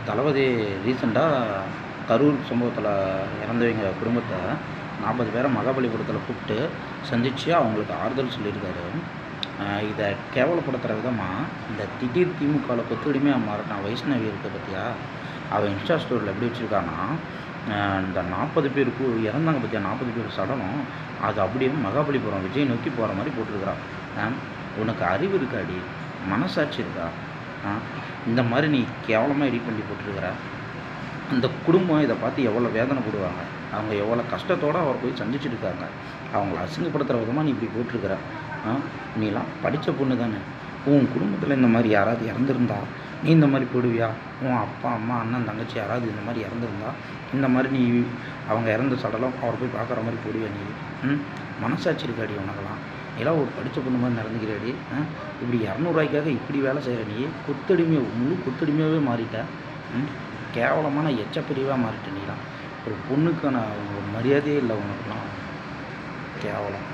தளபதி ரீசெண்டாக கரூர் சம்பவத்தில் இறந்தவங்க குடும்பத்தை 40 பேரை மகாபலிபுரத்தில் கூப்பிட்டு சந்தித்து அவங்களுக்கு ஆறுதல் சொல்லியிருக்காரு. இதை கேவலப்படுத்துகிற விதமாக இந்த திடீர் திமுகவில் கொத்தடிமையாக மாறின வைஷ்ணவி இருக்க பற்றியா, அவள் இன்ஸ்டா ஸ்டோரியில் எப்படி வச்சுருக்கான்னா, இந்த 40 பேருக்கு இறந்தாங்க பற்றியா, 40 பேர் சடலம் அது அப்படியே மகாபலிபுரம் விஜய் நோக்கி போகிற மாதிரி போட்டிருக்கிறான். உனக்கு அறிவு இருக்காடி, மனசாட்சி இருக்கா? இந்த மாதிரி நீ கேவலமாக எடிட் பண்ணி போட்டிருக்கிற. அந்த குடும்பம் இதை பார்த்து எவ்வளோ வேதனைப்படுவாங்க, அவங்க எவ்வளோ கஷ்டத்தோடு அவர் போய் சந்திச்சுட்டு இருக்காங்க. அவங்கள அசிங்கப்படுத்துகிற விதமாக நீ இப்படி போட்டிருக்கிற. நீலாம் படித்த பொண்ணு தானே, உன் குடும்பத்தில் இந்த மாதிரி யாராவது இறந்துருந்தா நீ இந்த மாதிரி போடுவியா? உன் அப்பா அம்மா அண்ணன் தங்கச்சி யாராவது இந்த மாதிரி இறந்துருந்தா இந்த மாதிரி நீ அவங்க இறந்த சடலம் அவர் போய் பார்க்குற மாதிரி போடுவியா நீ? மனசாட்சி இருக்காடி உனக்கெல்லாம்? எல்லாம் ஒரு படித்த பொண்ணு மாதிரி நடந்துக்கிறாடி. இப்படி 200 ரூபாய்க்காக இப்படி வேலை செய்கிற நீ முழு கொத்தடிமையாகவே மாறிட்ட. கேவலமான எச்சப்பிரிவாக மாறிட்ட நீலாம். ஒரு பொண்ணுக்கான ஒரு மரியாதையே இல்லை உனக்குலாம். கேவலம்.